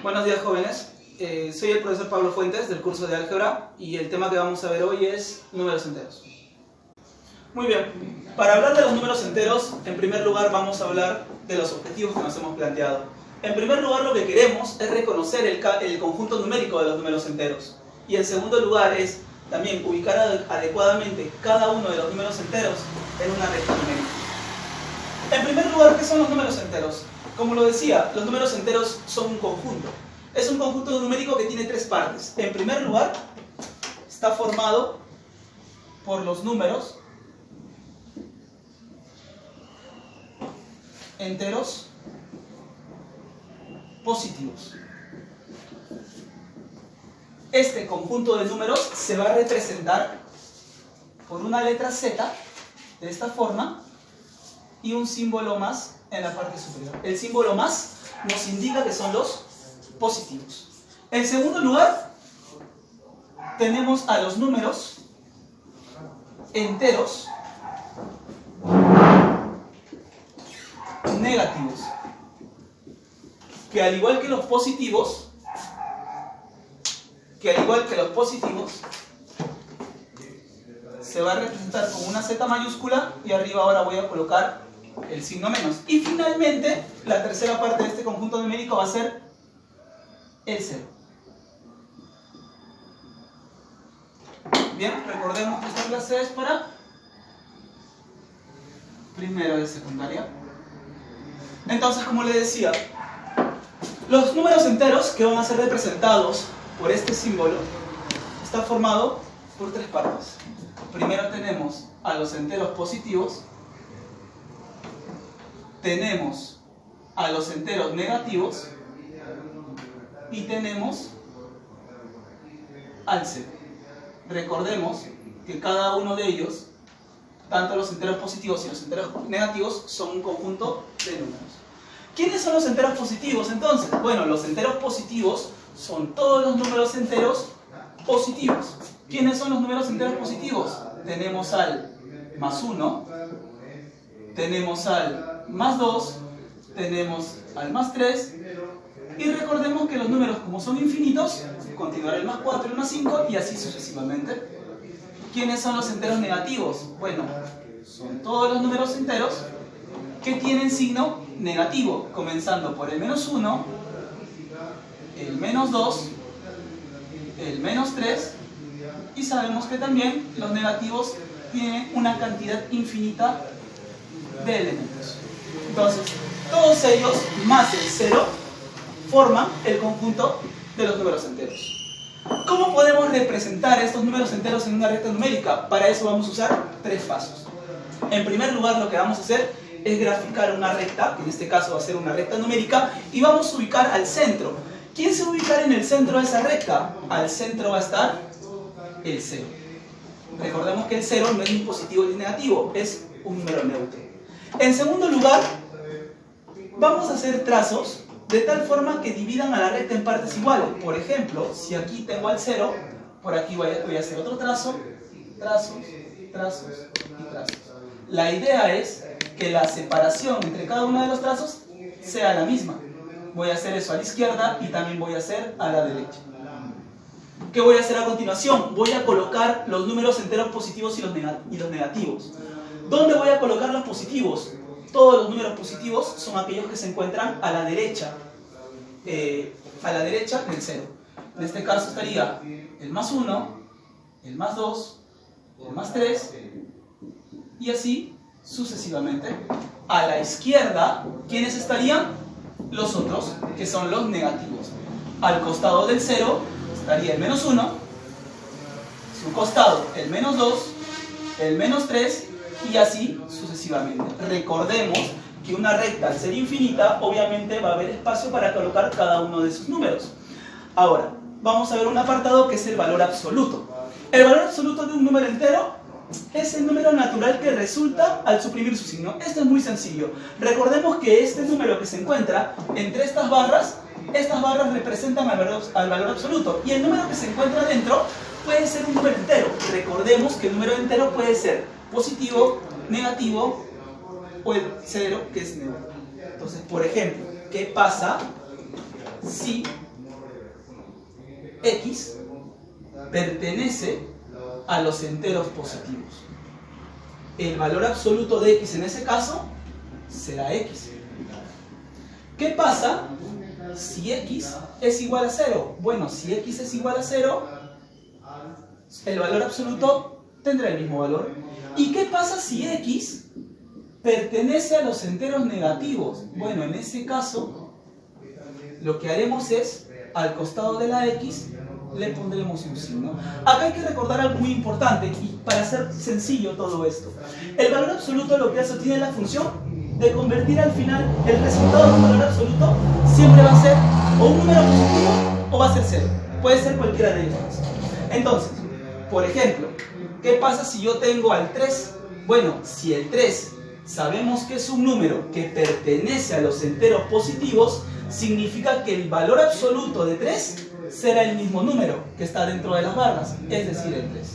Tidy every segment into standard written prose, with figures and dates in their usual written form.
Buenos días, jóvenes. Soy el profesor Pablo Fuentes del curso de álgebra y el tema que vamos a ver hoy es números enteros. Muy bien, para hablar de los números enteros, en primer lugar vamos a hablar de los objetivos que nos hemos planteado. En primer lugar, lo que queremos es reconocer el conjunto numérico de los números enteros. Y en segundo lugar es también ubicar adecuadamente cada uno de los números enteros en una recta numérica. En primer lugar, ¿qué son los números enteros? Como lo decía, los números enteros son un conjunto. Es un conjunto numérico que tiene tres partes. En primer lugar, está formado por los números enteros positivos. Este conjunto de números se va a representar por una letra Z, de esta forma, y un símbolo más en la parte superior. El símbolo más nos indica que son los positivos. En segundo lugar, tenemos a los números enteros negativos, que al igual que los positivos, se va a representar con una Z mayúscula y arriba ahora voy a colocar el signo menos. Y finalmente, la tercera parte de este conjunto numérico va a ser el 0. Bien, recordemos que esta clase es para primero de secundaria. Entonces, como les decía, los números enteros que van a ser representados por este símbolo está formado por tres partes. Primero tenemos a los enteros positivos, tenemos a los enteros negativos y tenemos al 0. Recordemos que cada uno de ellos, tanto los enteros positivos y los enteros negativos, son un conjunto de números. ¿Quiénes son los enteros positivos entonces? Bueno, los enteros positivos son todos los números enteros positivos. ¿Quiénes son los números enteros positivos? Tenemos al más 1, tenemos al más 2, tenemos al más 3, y recordemos que los números, como son infinitos, continuará el más 4, el más 5 y así sucesivamente. ¿Quiénes son los enteros negativos? Bueno, son todos los números enteros que tienen signo negativo, comenzando por el menos 1, el menos 2, el menos 3, y sabemos que también los negativos tienen una cantidad infinita de elementos. Entonces, todos ellos más el 0 forman el conjunto de los números enteros. ¿Cómo podemos representar estos números enteros en una recta numérica? Para eso vamos a usar tres pasos. En primer lugar, lo que vamos a hacer es graficar una recta, que en este caso va a ser una recta numérica, y vamos a ubicar al centro. ¿Quién se va a ubicar en el centro de esa recta? Al centro va a estar el 0. Recordemos que el 0 no es ni positivo ni negativo, es un número neutro. En segundo lugar, vamos a hacer trazos de tal forma que dividan a la recta en partes iguales. Por ejemplo, si aquí tengo al 0, por aquí voy a hacer otro trazo, trazos, trazos y trazos. La idea es que la separación entre cada uno de los trazos sea la misma. Voy a hacer eso a la izquierda y también voy a hacer a la derecha. ¿Qué voy a hacer a continuación? Voy a colocar los números enteros positivos y los negativos. ¿Dónde voy a colocar los positivos? Todos los números positivos son aquellos que se encuentran a la derecha del 0. En este caso estaría el más 1, el más 2, el más 3 y así sucesivamente. A la izquierda, ¿quiénes estarían? Los otros, que son los negativos. Al costado del 0 estaría el menos 1, su costado el menos 2, el menos 3 y así sucesivamente. Recordemos que una recta, al ser infinita, obviamente va a haber espacio para colocar cada uno de sus números. Ahora, vamos a ver un apartado que es el valor absoluto. El valor absoluto de un número entero es el número natural que resulta al suprimir su signo. Esto es muy sencillo. Recordemos que este número que se encuentra entre estas barras representan al valor absoluto. Y el número que se encuentra dentro puede ser un número entero. Recordemos que el número entero puede ser positivo, negativo o el 0 que es neutro. Entonces, por ejemplo, ¿qué pasa si x pertenece a los enteros positivos. El valor absoluto de x en ese caso será x. ¿Qué pasa si x es igual a 0? Bueno, si x es igual a 0, el valor absoluto tendrá el mismo valor. ¿Y qué pasa si x pertenece a los enteros negativos? Bueno, en ese caso, lo que haremos es, al costado de la x, le pondremos un signo. Acá hay que recordar algo muy importante, y para hacer sencillo todo esto. El valor absoluto lo que hace tiene la función de convertir al final el resultado de un valor absoluto siempre va a ser o un número positivo o va a ser 0. Puede ser cualquiera de ellos. Entonces, por ejemplo, ¿qué pasa si yo tengo al 3? Bueno, si el 3 sabemos que es un número que pertenece a los enteros positivos, significa que el valor absoluto de 3 será el mismo número que está dentro de las barras, es decir, el 3.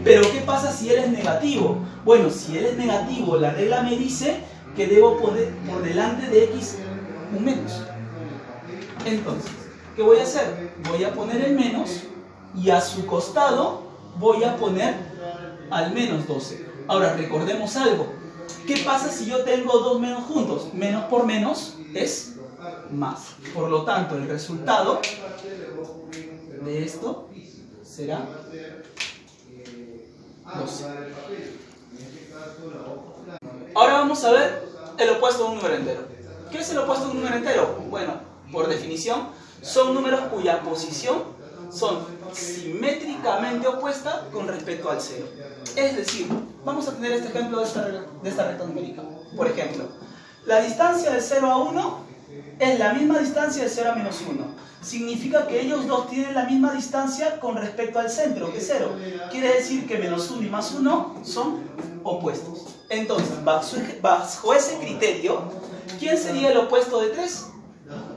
Pero ¿qué pasa si él es negativo? Bueno, si él es negativo, la regla me dice que debo poner por delante de x un menos. Entonces, ¿qué voy a hacer? Voy a poner el menos y a su costado voy a poner al menos 12. Ahora, recordemos algo. ¿Qué pasa si yo tengo dos menos juntos? Menos por menos es más. Por lo tanto, el resultado de esto será 12. Ahora vamos a ver el opuesto de un número entero. ¿Qué es el opuesto de un número entero? Bueno, por definición, son números cuya posición son simétricamente opuesta con respecto al 0. Es decir, vamos a tener este ejemplo de esta recta numérica. Por ejemplo, la distancia de 0 a 1 es la misma distancia de 0 a menos 1. Significa que ellos dos tienen la misma distancia con respecto al centro, que es 0. Quiere decir que menos 1 y más 1 son opuestos. Entonces, bajo ese criterio, ¿quién sería el opuesto de 3?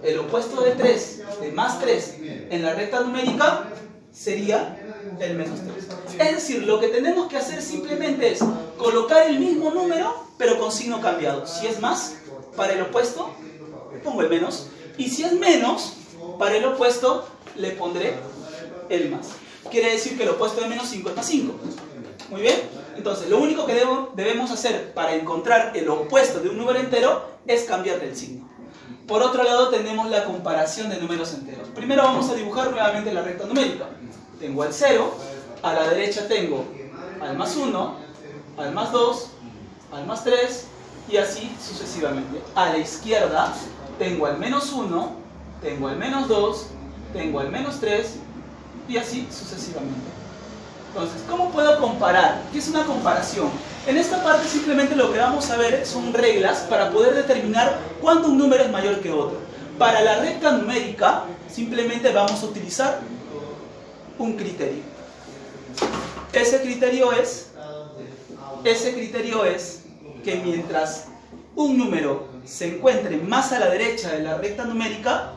El opuesto de 3, de más 3, en la recta numérica, sería el menos 3. Es decir, lo que tenemos que hacer simplemente es colocar el mismo número, pero con signo cambiado. Si es más, para el opuesto, le pongo el menos. Y si es menos, para el opuesto, le pondré el más. Quiere decir que el opuesto de menos 5 es más 5. Muy bien. Entonces, lo único que debemos hacer para encontrar el opuesto de un número entero es cambiarle el signo. Por otro lado, tenemos la comparación de números enteros. Primero vamos a dibujar nuevamente la recta numérica. Tengo al 0, a la derecha tengo al más 1, al más 2, al más 3 y así sucesivamente. A la izquierda tengo al menos 1, tengo al menos 2, tengo al menos 3 y así sucesivamente. Entonces, ¿cómo puedo comparar? ¿Qué es una comparación? En esta parte simplemente lo que vamos a ver son reglas para poder determinar cuándo un número es mayor que otro. Para la recta numérica, simplemente vamos a utilizar un criterio. Ese criterio es que mientras un número se encuentre más a la derecha de la recta numérica,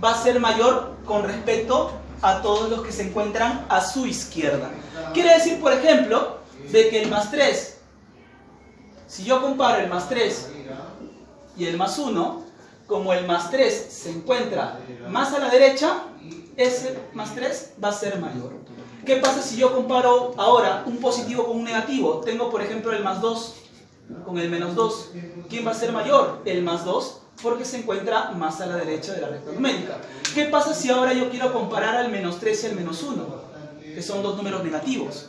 va a ser mayor con respecto a todos los que se encuentran a su izquierda. Quiere decir, por ejemplo, de que el más 3, si yo comparo el más 3 y el más 1, como el más 3 se encuentra más a la derecha, ese más 3 va a ser mayor. ¿Qué pasa si yo comparo ahora un positivo con un negativo? Tengo, por ejemplo, el más 2 con el menos 2. ¿Quién va a ser mayor? El más 2, porque se encuentra más a la derecha de la recta numérica. ¿Qué pasa si ahora yo quiero comparar al menos 3 y al menos 1? Que son dos números negativos.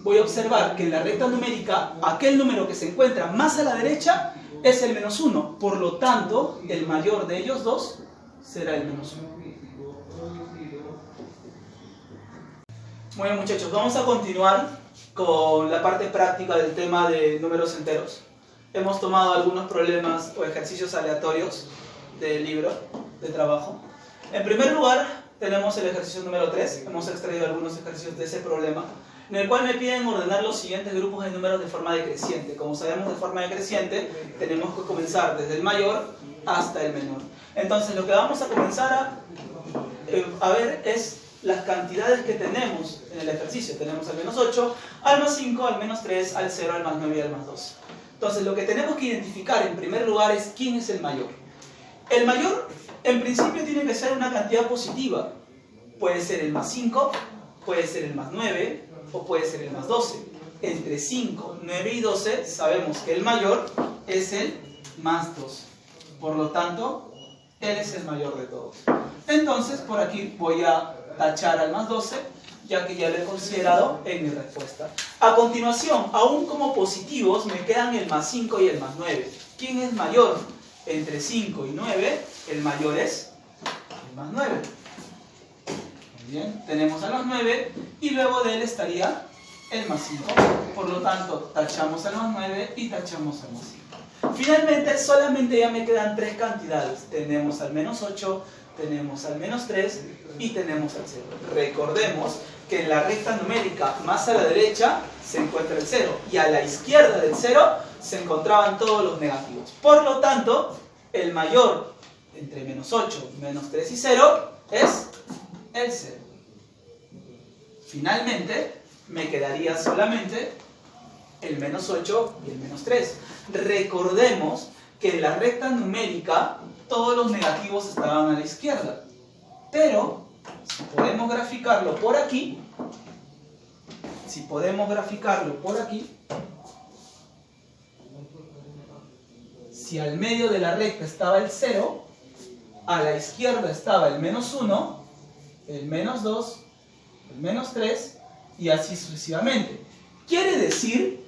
Voy a observar que en la recta numérica, aquel número que se encuentra más a la derecha es el menos 1. Por lo tanto, el mayor de ellos dos será el menos 1. Muy bien, muchachos, vamos a continuar con la parte práctica del tema de números enteros. Hemos tomado algunos problemas o ejercicios aleatorios del libro de trabajo. En primer lugar, tenemos el ejercicio número 3. Hemos extraído algunos ejercicios de ese problema, en el cual me piden ordenar los siguientes grupos de números de forma decreciente. Como sabemos, de forma decreciente, tenemos que comenzar desde el mayor hasta el menor. Entonces, lo que vamos a comenzar a ver es las cantidades que tenemos en el ejercicio. Tenemos al menos 8, al más 5, al menos 3, al 0, al más 9 y al más 2. Entonces, lo que tenemos que identificar en primer lugar es quién es el mayor. El mayor, en principio, tiene que ser una cantidad positiva. Puede ser el más 5, puede ser el más 9 o puede ser el más 12. Entre 5, 9 y 12 sabemos que el mayor es el más 12. Por lo tanto, él es el mayor de todos. Entonces, por aquí voy a tachar al más 12, ya que ya lo he considerado en mi respuesta. A continuación, aún como positivos, me quedan el más 5 y el más 9. ¿Quién es mayor? Entre 5 y 9, el mayor es el más 9. Muy bien, tenemos al más 9 y luego de él estaría el más 5. Por lo tanto, tachamos al más 9 y tachamos al más 5. Finalmente, solamente ya me quedan 3 cantidades. Tenemos al menos 8, tenemos al menos 3 y tenemos al 0. Recordemos que en la recta numérica más a la derecha se encuentra el 0 y a la izquierda del 0 se encontraban todos los negativos. Por lo tanto, el mayor entre menos 8, menos 3 y 0 es el 0. Finalmente, me quedaría solamente el menos 8 y el menos 3. Recordemos que en la recta numérica todos los negativos estaban a la izquierda. Pero, si podemos graficarlo por aquí, si al medio de la recta estaba el 0, a la izquierda estaba el menos 1, el menos 2, el menos 3 y así sucesivamente. Quiere decir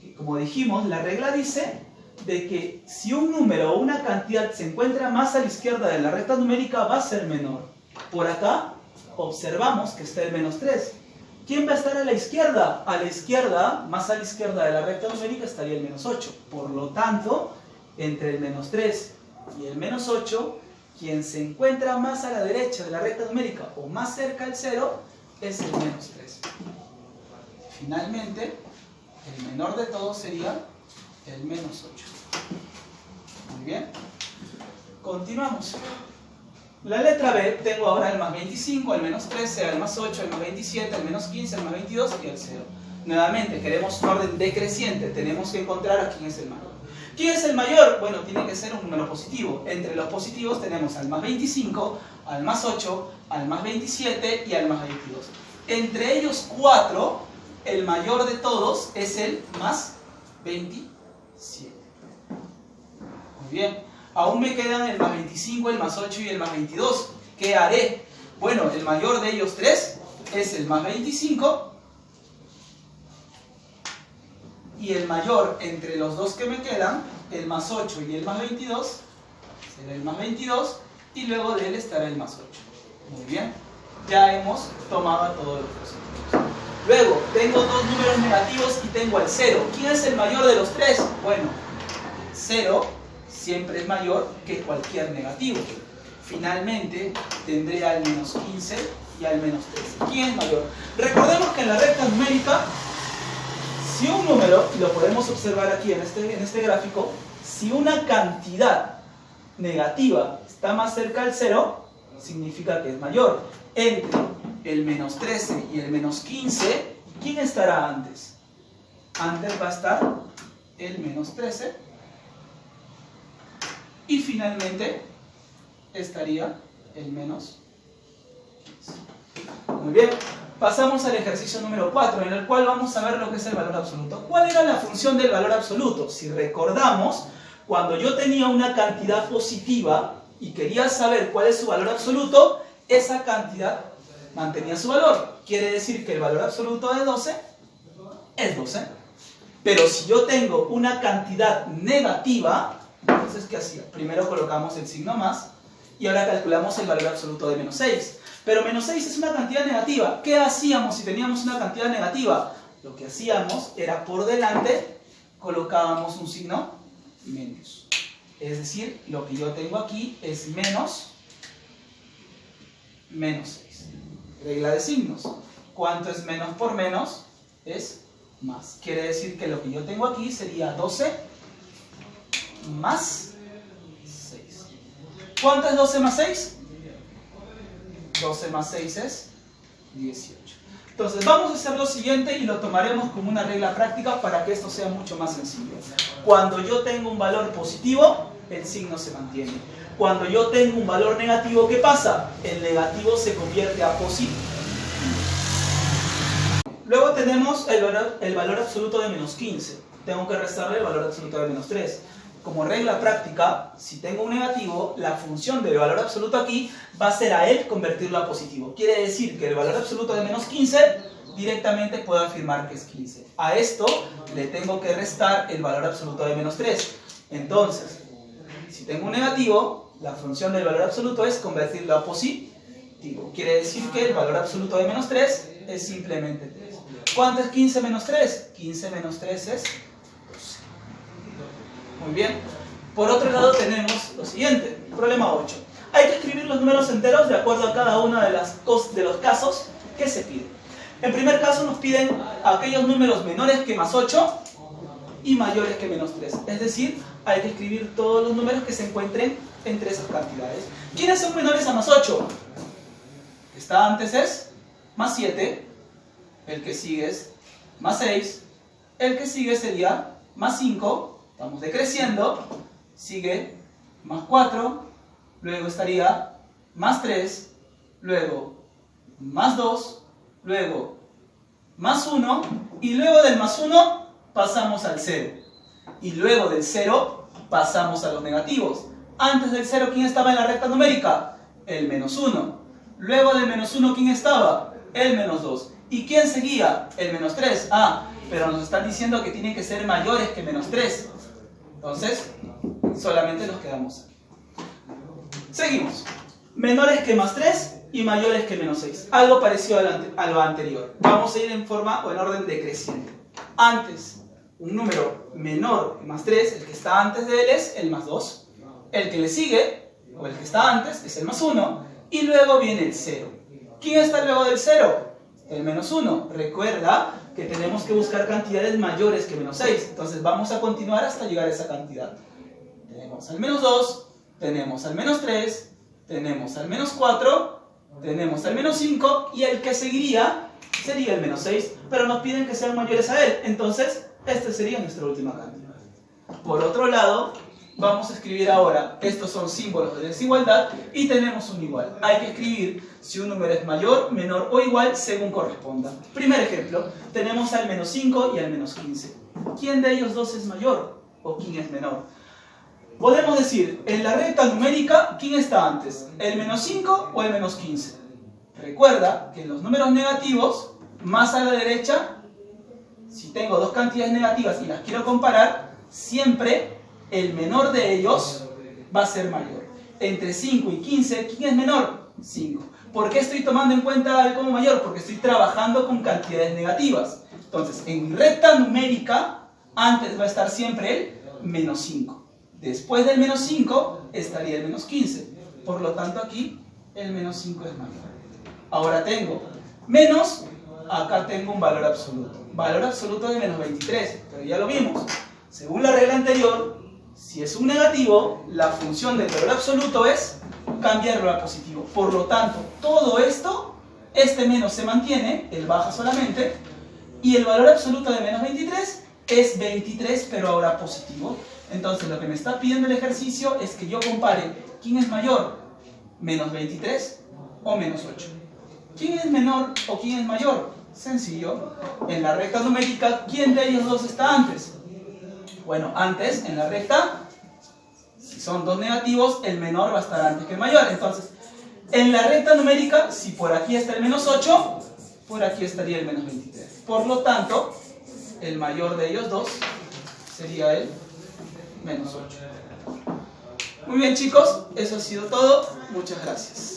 que, como dijimos, la regla dice de que si un número o una cantidad se encuentra más a la izquierda de la recta numérica va a ser menor. Por acá observamos que está el menos 3. ¿Quién va a estar a la izquierda? A la izquierda, más a la izquierda de la recta numérica estaría el menos 8. Por lo tanto, entre el menos 3 y el menos 8, quien se encuentra más a la derecha de la recta numérica o más cerca al 0 es el menos 3. Finalmente, el menor de todos sería el menos 8. Muy bien. Continuamos. La letra B, tengo ahora el más 25, el menos 13, el más 8, el más 27, el menos 15, el más 22 y el 0. Nuevamente, queremos un orden decreciente. Tenemos que encontrar a quién es el mayor. ¿Quién es el mayor? Bueno, tiene que ser un número positivo. Entre los positivos tenemos al más 25, al más 8, al más 27 y al más 22. Entre ellos 4, el mayor de todos es el más 27. Muy bien. Aún me quedan el más 25, el más 8 y el más 22. ¿Qué haré? Bueno, el mayor de ellos 3 es el más 25. Y el mayor entre los dos que me quedan, el más 8 y el más 22, será el más 22. Y luego de él estará el más 8. Muy bien. Ya hemos tomado a todos los positivos. Luego, tengo dos números negativos y tengo el 0. ¿Quién es el mayor de los 3? Bueno, 0 siempre es mayor que cualquier negativo. Finalmente, tendré al menos 15 y al menos 13. ¿Quién es mayor? Recordemos que en la recta numérica, si un número, y lo podemos observar aquí en este gráfico, si una cantidad negativa está más cerca al 0, significa que es mayor. Entre el menos 13 y el menos 15, ¿quién estará antes? Antes va a estar el menos 13. Y finalmente estaría el menos 15. Muy bien, pasamos al ejercicio número 4, en el cual vamos a ver lo que es el valor absoluto. ¿Cuál era la función del valor absoluto? Si recordamos, cuando yo tenía una cantidad positiva y quería saber cuál es su valor absoluto, esa cantidad mantenía su valor. Quiere decir que el valor absoluto de 12 es 12. Pero si yo tengo una cantidad negativa, entonces, ¿qué hacía? Primero colocamos el signo más y ahora calculamos el valor absoluto de menos 6. Pero menos 6 es una cantidad negativa. ¿Qué hacíamos si teníamos una cantidad negativa? Lo que hacíamos era por delante colocábamos un signo menos. Es decir, lo que yo tengo aquí es menos 6. Regla de signos. ¿Cuánto es menos por menos? Es más. Quiere decir que lo que yo tengo aquí sería 12 más 6. ¿Cuánto es 12 más 6? 12 más 6 es 18. Entonces vamos a hacer lo siguiente y lo tomaremos como una regla práctica para que esto sea mucho más sencillo. Cuando yo tengo un valor positivo, el signo se mantiene. Cuando yo tengo un valor negativo, ¿qué pasa? El negativo se convierte a positivo. Luego tenemos el valor absoluto de menos 15. Tengo que restarle el valor absoluto de menos 3. Como regla práctica, si tengo un negativo, la función del valor absoluto aquí va a ser a él convertirlo a positivo. Quiere decir que el valor absoluto de menos 15 directamente puedo afirmar que es 15. A esto le tengo que restar el valor absoluto de menos 3. Entonces, si tengo un negativo, la función del valor absoluto es convertirlo a positivo. Quiere decir que el valor absoluto de menos 3 es simplemente 3. ¿Cuánto es 15 menos 3? 15 menos 3 es 12. Muy bien. Por otro lado tenemos lo siguiente, problema 8. Hay que escribir los números enteros de acuerdo a cada uno de los casos que se piden. En primer caso nos piden aquellos números menores que más 8 y mayores que menos 3. Es decir, hay que escribir todos los números que se encuentren entre esas cantidades. ¿Quiénes son menores a más 8? El que está antes es más 7, el que sigue es más 6, el que sigue sería más 5, estamos decreciendo, sigue más 4, luego estaría más 3, luego más 2, luego más 1, y luego del más 1 pasamos al 0. Y luego del 0 pasamos a los negativos. Antes del 0, ¿quién estaba en la recta numérica? El menos 1. Luego del menos 1, ¿quién estaba? El menos 2. ¿Y quién seguía? El menos 3. Ah, pero nos están diciendo que tienen que ser mayores que menos 3. Entonces, solamente nos quedamos aquí. Seguimos. Menores que más 3 y mayores que menos 6. Algo parecido a lo anterior. Vamos a ir en forma o en orden decreciente. Antes, un número menor que más 3, el que está antes de él es el más 2. El que le sigue, o el que está antes, es el más 1. Y luego viene el 0. ¿Quién está luego del 0? El menos 1. Recuerda que tenemos que buscar cantidades mayores que menos 6. Entonces vamos a continuar hasta llegar a esa cantidad. Tenemos al menos 2, tenemos al menos 3, tenemos al menos 4, tenemos al menos 5 y el que seguiría sería el menos 6, pero nos piden que sean mayores a él. Entonces, esta sería nuestra última cantidad. Por otro lado, vamos a escribir ahora, estos son símbolos de desigualdad y tenemos un igual. Hay que escribir si un número es mayor, menor o igual según corresponda. Primer ejemplo, tenemos al menos 5 y al menos 15. ¿Quién de ellos dos es mayor o quién es menor? Podemos decir, en la recta numérica, ¿quién está antes? ¿El menos 5 o el menos 15? Recuerda que en los números negativos, más a la derecha, si tengo dos cantidades negativas y las quiero comparar, siempre el menor de ellos va a ser mayor. Entre 5 y 15, ¿quién es menor? 5. ¿Por qué estoy tomando en cuenta el como mayor? Porque estoy trabajando con cantidades negativas. Entonces, en recta numérica, antes va a estar siempre el menos 5. Después del menos 5 estaría el menos 15. Por lo tanto, aquí el menos 5 es mayor. Ahora tengo menos, acá tengo un valor absoluto. Valor absoluto de menos 23, pero ya lo vimos. Según la regla anterior, si es un negativo, la función del valor absoluto es cambiarlo a positivo. Por lo tanto, todo esto, este menos se mantiene, el baja solamente, y el valor absoluto de menos 23 es 23, pero ahora positivo. Entonces, lo que me está pidiendo el ejercicio es que yo compare quién es mayor, menos 23 o menos 8. ¿Quién es menor o quién es mayor? Sencillo. En la recta numérica, ¿quién de ellos dos está antes? Bueno, antes, en la recta, si son dos negativos, el menor va a estar antes que el mayor. Entonces, en la recta numérica, si por aquí está el menos 8, por aquí estaría el menos 23. Por lo tanto, el mayor de ellos dos sería el menos 8. Muy bien, chicos, eso ha sido todo. Muchas gracias.